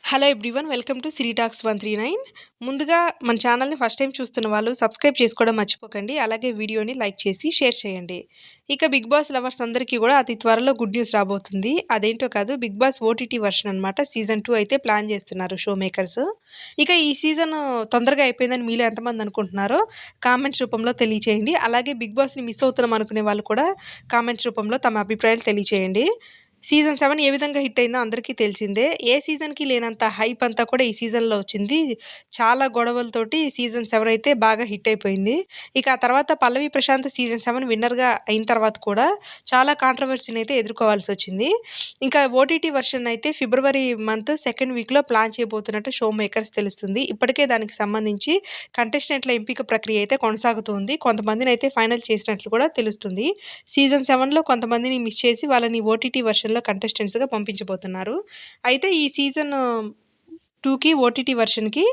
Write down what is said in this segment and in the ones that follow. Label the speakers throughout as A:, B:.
A: Hello everyone, welcome to Siri talks 139. ముందుగా మన ఛానల్ని ఫస్ట్ టైం చూస్తున్న వాళ్ళు సబ్స్క్రైబ్ చేసుకోవడం మర్చిపోకండి. అలాగే వీడియోని లైక్ చేసి షేర్ చేయండి. ఇక బిగ్ బాస్ లవర్స్ అందరికీ కూడా అతి త్వరలో గుడ్ న్యూస్ రాబోతుంది. అదేంటో కాదు, బిగ్ బాస్ ఓటీటీ వర్షన్ అనమాట. సీజన్ 2 అయితే ప్లాన్ చేస్తున్నారు షో మేకర్స్. ఇక ఈ సీజన్ తొందరగా అయిపోయిందని మీలో ఎంతమంది అనుకుంటున్నారో కామెంట్స్ రూపంలో తెలియచేయండి. అలాగే బిగ్ బాస్ని మిస్ అవుతున్నాం అనుకునే వాళ్ళు కూడా కామెంట్స్ రూపంలో తమ అభిప్రాయాలు తెలియచేయండి. సీజన్ 7 ఏ విధంగా హిట్ అయిందో అందరికీ తెలిసిందే. ఏ సీజన్‌కి లేనంత హైప్ అంతా కూడా ఈ సీజన్‌లో వచ్చింది. చాలా గొడవలతోటి సీజన్ 7 అయితే బాగా హిట్ అయిపోయింది. ఇక ఆ తర్వాత పల్లవి ప్రశాంత్ సీజన్ 7 విన్నర్‌గా అయిన తర్వాత కూడా చాలా కాంట్రోవర్సీని అయితే ఎదుర్కోవాల్సొచ్చింది. ఇంకా ఓటీటీ వర్షన్ అయితే ఫిబ్రవరి మంత్ సెకండ్ వీక్‌లో ప్లాన్ చేయబోతున్నట్టు షో మేకర్స్ తెలుస్తుంది. ఇప్పటికే దానికి సంబంధించి కంటెస్టెంట్ల ఎంపిక ప్రక్రియ అయితే కొనసాగుతుంది. కొంతమందినైతే ఫైనల్ చేసినట్లు కూడా తెలుస్తుంది. సీజన్ 7లో కొంతమందిని మిస్ చేసి వాళ్ళని ఓటీటీ వర్షన్‌లో కంటెస్టెంట్స్‌గా పంపించబోతున్నారు. అయితే ఈ సీజన్ 2కి ఓటీటీ వర్షన్‌కి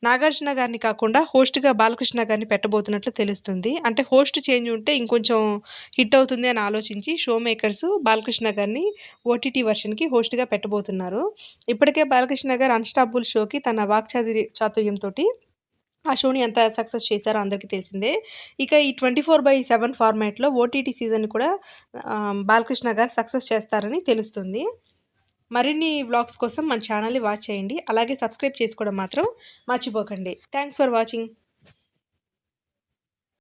A: నాగార్జున గారిని కాకుండా హోస్ట్‌గా బాలకృష్ణ గారిని పెట్టబోతున్నట్లు తెలుస్తుంది. అంటే హోస్ట్ చేంజ్ ఉంటే ఇంకొంచెం హిట్ అవుతుంది అని ఆలోచించి షో మేకర్స్ బాలకృష్ణ గారిని ఓటీటీ వర్షన్‌కి హోస్ట్‌గా పెట్టబోతున్నారు. ఇప్పటికే బాలకృష్ణ గారు అన్‌స్టాపబుల్ షోకి తన చాతుర్యంతోటి ఆ షోని ఎంత సక్సెస్ చేశారో అందరికీ తెలిసిందే. ఇక ఈ 24/7 ఫార్మాట్‌లో ఓటీటీ సీజన్‌ని కూడా బాలకృష్ణ గారు సక్సెస్ చేస్తారని తెలుస్తుంది. మరిన్ని వ్లాగ్స్ కోసం మన ఛానల్‌ని వాచ్ చేయండి. అలాగే సబ్స్క్రైబ్ చేసుకోవడం మాత్రం మర్చిపోకండి. Thanks for watching.